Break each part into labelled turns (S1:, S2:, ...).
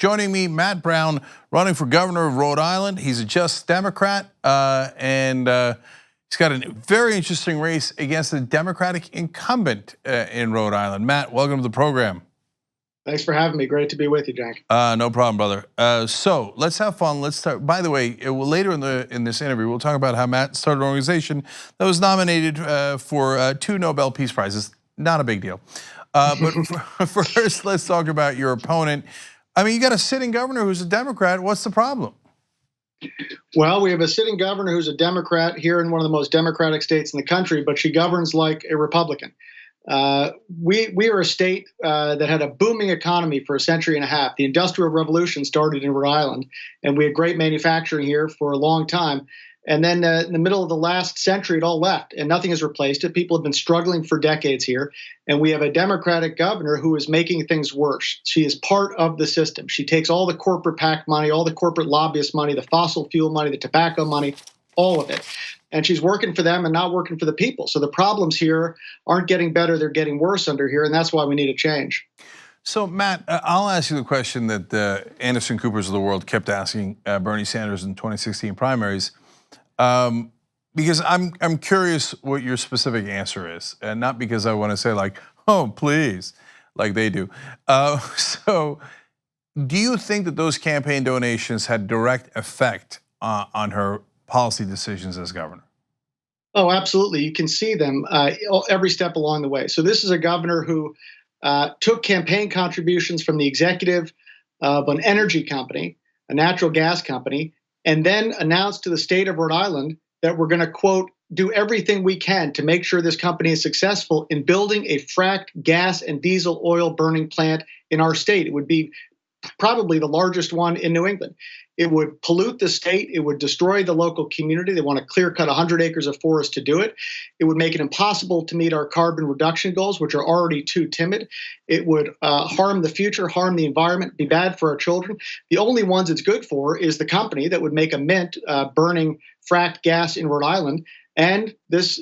S1: Joining me, Matt Brown, running for governor of Rhode Island. He's a Just Democrat, and he's got a very interesting race against a Democratic incumbent in Rhode Island. Matt, welcome to the program.
S2: Thanks for having me. Great to be with you, Cenk.
S1: No problem, brother. So let's have fun. Let's start. By the way, later in this interview, we'll talk about how Matt started an organization that was nominated for 2 Nobel Peace Prizes. Not a big deal. But first, let's talk about your opponent. I mean, you got a sitting governor who's a Democrat. What's the problem?
S2: Well, we have a sitting governor who's a Democrat here in one of the most democratic states in the country, but she governs like a Republican. We are a state that had a booming economy for a century and a half. The Industrial Revolution started in Rhode Island, and we had great manufacturing here for a long time. And then in the middle of the last century, it all left, and nothing has replaced it. People have been struggling for decades here, and we have a Democratic governor who is making things worse. She is part of the system. She takes all the corporate PAC money, all the corporate lobbyist money, the fossil fuel money, the tobacco money, all of it. And she's working for them and not working for the people. So the problems here aren't getting better, they're getting worse under here, and that's why we need a change.
S1: So Matt, I'll ask you the question that Anderson Coopers of the world kept asking Bernie Sanders in 2016 primaries. Because I'm curious what your specific answer is, and not because I want to say like, oh please, like they do. So, do you think that those campaign donations had direct effect on her policy decisions as governor?
S2: Oh, absolutely. You can see them every step along the way. So this is a governor who took campaign contributions from the executive of an energy company, a natural gas company, and then announced to the state of Rhode Island that we're going to, quote, do everything we can to make sure this company is successful in building a fracked gas and diesel oil burning plant in our state. It would be probably the largest one in New England. It would pollute the state. It would destroy the local community. They want to clear cut 100 acres of forest to do it. It would make it impossible to meet our carbon reduction goals, which are already too timid. It would harm the future, harm the environment, be bad for our children. The only ones it's good for is the company that would make a mint burning fracked gas in Rhode Island, and this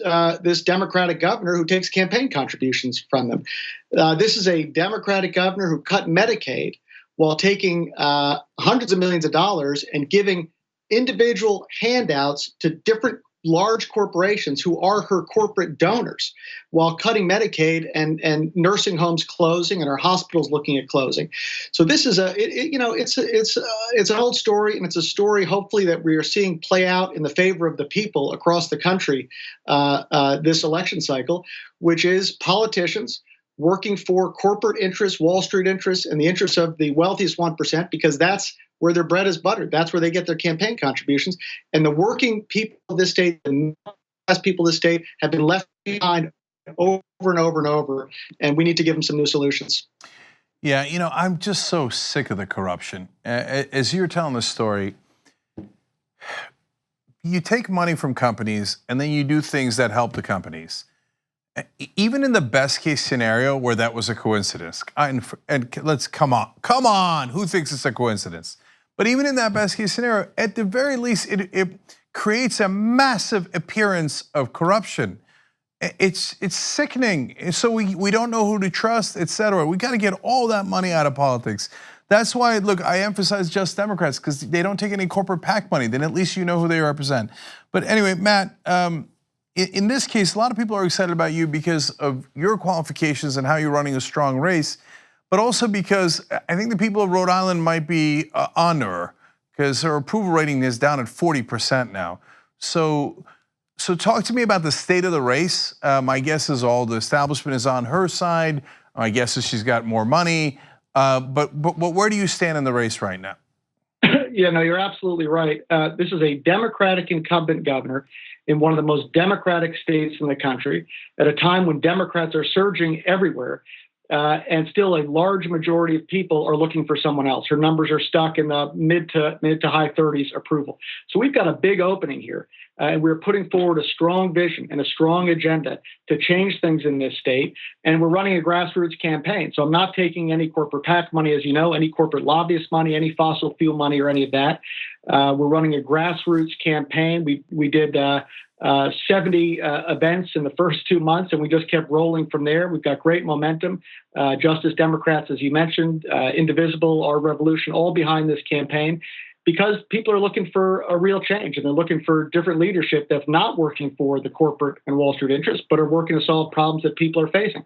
S2: Democratic governor who takes campaign contributions from them. This is a Democratic governor who cut Medicaid while taking hundreds of millions of dollars and giving individual handouts to different large corporations who are her corporate donors, while cutting Medicaid and nursing homes closing and our hospitals looking at closing. So this is it's an old story, and it's a story hopefully that we are seeing play out in the favor of the people across the country this election cycle, which is politicians working for corporate interests, Wall Street interests, and the interests of the wealthiest 1%, because that's where their bread is buttered. That's where they get their campaign contributions. And the working people of this state, the best people of this state, have been left behind over and over and over, and we need to give them some new solutions.
S1: Yeah, I'm just so sick of the corruption. As you're telling the story, you take money from companies and then you do things that help the companies. Even in the best case scenario where that was a coincidence, and let's come on, who thinks it's a coincidence? But even in that best case scenario, at the very least, it creates a massive appearance of corruption. It's sickening. So we don't know who to trust, etc. We got to get all that money out of politics. That's why, look, I emphasize Just Democrats, because they don't take any corporate PAC money. Then at least you know who they represent. But anyway, Matt. In this case, a lot of people are excited about you because of your qualifications and how you're running a strong race, but also because I think the people of Rhode Island might be on her, because her approval rating is down at 40% now. So talk to me about the state of the race. My guess is all the establishment is on her side. My guess is she's got more money. But where do you stand in the race right now?
S2: Yeah, no, you're absolutely right. This is a Democratic incumbent governor in one of the most democratic states in the country at a time when Democrats are surging everywhere. And still a large majority of people are looking for someone else. Her numbers are stuck in the mid to high 30s approval. So we've got a big opening here. And we're putting forward a strong vision and a strong agenda to change things in this state. And we're running a grassroots campaign. So I'm not taking any corporate PAC money, as you know, any corporate lobbyist money, any fossil fuel money, or any of that. We're running a grassroots campaign. We did 70 events in the first 2 months, and we just kept rolling from there. We've got great momentum. Justice Democrats, as you mentioned, Indivisible, Our Revolution, all behind this campaign, because people are looking for a real change, and they're looking for different leadership that's not working for the corporate and Wall Street interests, but are working to solve problems that people are facing.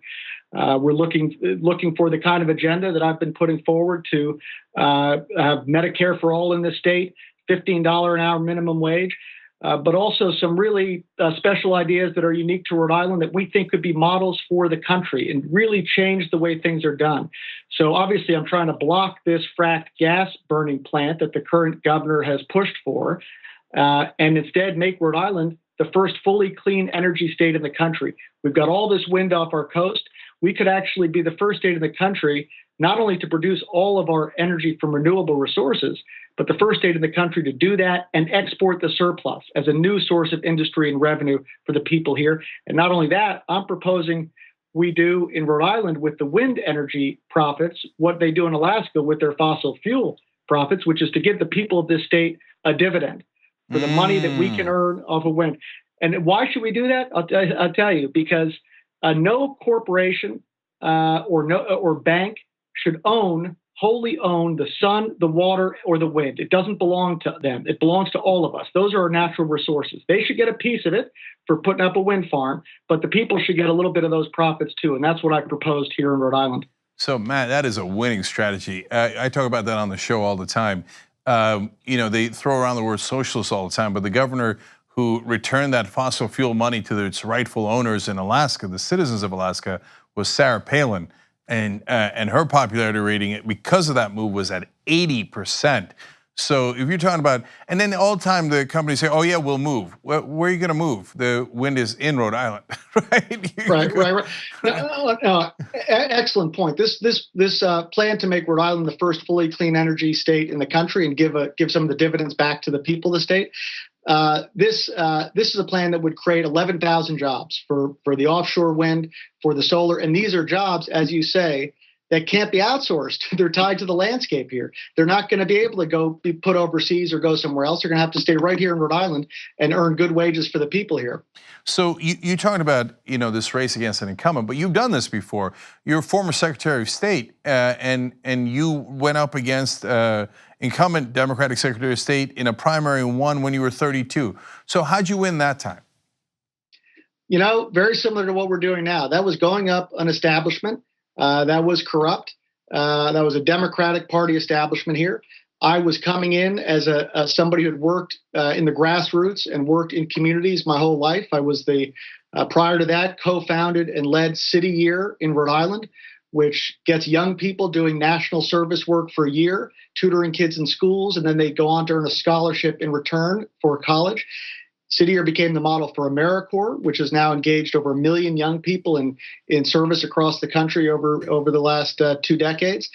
S2: We're looking for the kind of agenda that I've been putting forward to have Medicare for all in this state, $15 an hour minimum wage, but also some really special ideas that are unique to Rhode Island that we think could be models for the country and really change the way things are done. So obviously I'm trying to block this fracked gas burning plant that the current governor has pushed for, and instead make Rhode Island the first fully clean energy state in the country. We've got all this wind off our coast. We could actually be the first state in the country not only to produce all of our energy from renewable resources, but the first state in the country to do that and export the surplus as a new source of industry and revenue for the people here. And not only that, I'm proposing we do in Rhode Island with the wind energy profits what they do in Alaska with their fossil fuel profits, which is to give the people of this state a dividend for the money that we can earn off of wind. And why should we do that? I'll tell you, because no corporation or bank should wholly own the sun, the water, or the wind. It doesn't belong to them. It belongs to all of us. Those are our natural resources. They should get a piece of it for putting up a wind farm, but the people should get a little bit of those profits too. And that's what I proposed here in Rhode Island.
S1: So Matt, that is a winning strategy. I talk about that on the show all the time. They throw around the word socialist all the time, but the governor who returned that fossil fuel money to its rightful owners in Alaska, the citizens of Alaska, was Sarah Palin. And her popularity rating, because of that move, was at 80%. So if you're talking about, and then all the time the companies say, "Oh yeah, we'll move." Where are you going to move? The wind is in Rhode Island, right?
S2: Right. No, excellent point. This plan to make Rhode Island the first fully clean energy state in the country and give some of the dividends back to the people of the state. This is a plan that would create 11,000 jobs for the offshore wind, for the solar, and these are jobs, as you say, that can't be outsourced. They're tied to the landscape here. They're not going to be able to be put overseas or go somewhere else. They're going to have to stay right here in Rhode Island and earn good wages for the people here.
S1: So you talked about this race against an incumbent, but you've done this before. You're a former Secretary of State, and you went up against incumbent Democratic Secretary of State in a primary and won when you were 32. So how'd you win that time?
S2: Very similar to what we're doing now. That was going up an establishment that was corrupt. That was a Democratic Party establishment here. I was coming in as somebody who had worked in the grassroots and worked in communities my whole life. I was prior to that, co-founded and led City Year in Rhode Island, which gets young people doing national service work for a year, tutoring kids in schools, and then they go on to earn a scholarship in return for college. City Year became the model for AmeriCorps, which has now engaged over 1 million young people in service across the country over the last 2 decades.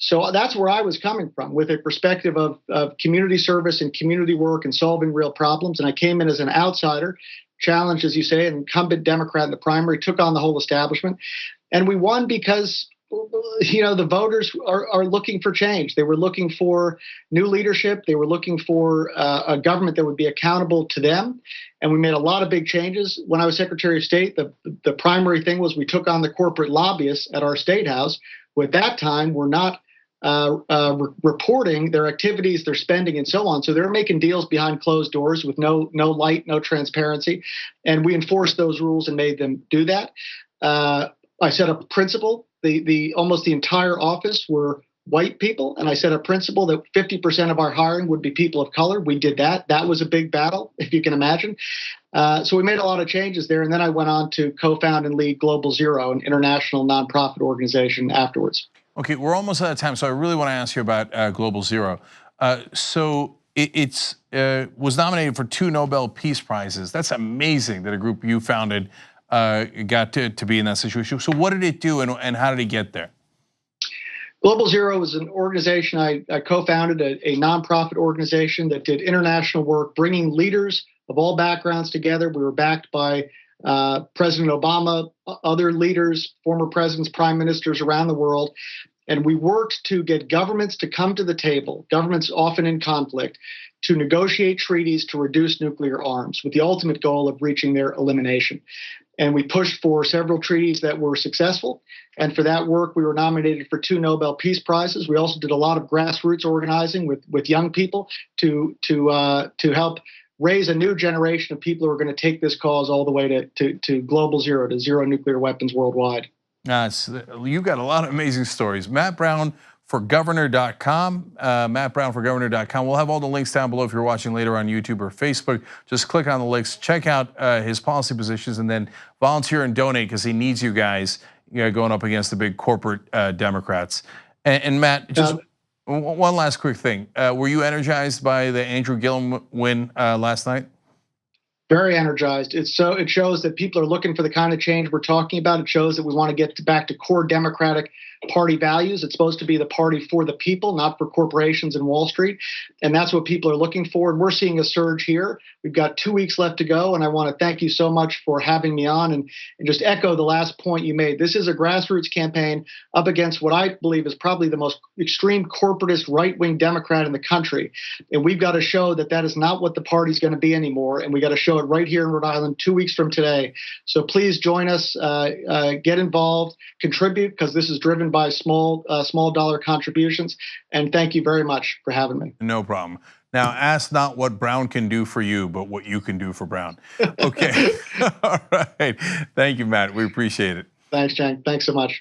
S2: So that's where I was coming from, with a perspective of community service and community work and solving real problems. And I came in as an outsider, challenged, as you say, an incumbent Democrat in the primary, took on the whole establishment. And we won because the voters are looking for change. They were looking for new leadership. They were looking for a government that would be accountable to them. And we made a lot of big changes. When I was Secretary of State, the primary thing was we took on the corporate lobbyists at our state house, who at that time were not reporting their activities, their spending, and so on. So they're making deals behind closed doors with no light, no transparency. And we enforced those rules and made them do that. I set up a principle. Almost the entire office were white people, and I set a principle that 50% of our hiring would be people of color. We did that. That was a big battle, if you can imagine. So we made a lot of changes there, and then I went on to co-found and lead Global Zero, an international nonprofit organization, afterwards.
S1: Okay, we're almost out of time, so I really want to ask you about Global Zero. So it was nominated for 2 Nobel Peace Prizes. That's amazing that a group you founded got to be in that situation. So what did it do, and how did it get there?
S2: Global Zero was an organization I co-founded, a nonprofit organization that did international work, bringing leaders of all backgrounds together. We were backed by President Obama, other leaders, former presidents, prime ministers around the world. And we worked to get governments to come to the table, governments often in conflict, to negotiate treaties to reduce nuclear arms with the ultimate goal of reaching their elimination. And we pushed for several treaties that were successful. And for that work, we were nominated for 2 Nobel Peace Prizes. We also did a lot of grassroots organizing with young people to help raise a new generation of people who are going to take this cause all the way to global zero, to zero nuclear weapons worldwide.
S1: You've got a lot of amazing stories. Matt Brown for Governor.com, MattBrownForGovernor.com. We'll have all the links down below if you're watching later on YouTube or Facebook. Just click on the links, check out his policy positions, and then volunteer and donate because he needs you guys going up against the big corporate Democrats. And Matt, just one last quick thing. Were you energized by the Andrew Gillum win last night?
S2: Very energized. It shows that people are looking for the kind of change we're talking about. It shows that we want to get back to core Democratic Party values. It's supposed to be the party for the people, not for corporations and Wall Street. And that's what people are looking for. And we're seeing a surge here. We've got 2 weeks left to go. And I want to thank you so much for having me on and just echo the last point you made. This is a grassroots campaign up against what I believe is probably the most extreme corporatist right-wing Democrat in the country. And we've got to show that that is not what the party's going to be anymore. And we got to show it right here in Rhode Island 2 weeks from today. So please join us, get involved, contribute, because this is driven by small dollar contributions. And thank you very much for having me.
S1: No problem. Now, ask not what Brown can do for you, but what you can do for Brown. Okay. All right. Thank you, Matt. We appreciate it.
S2: Thanks, Cenk. Thanks so much.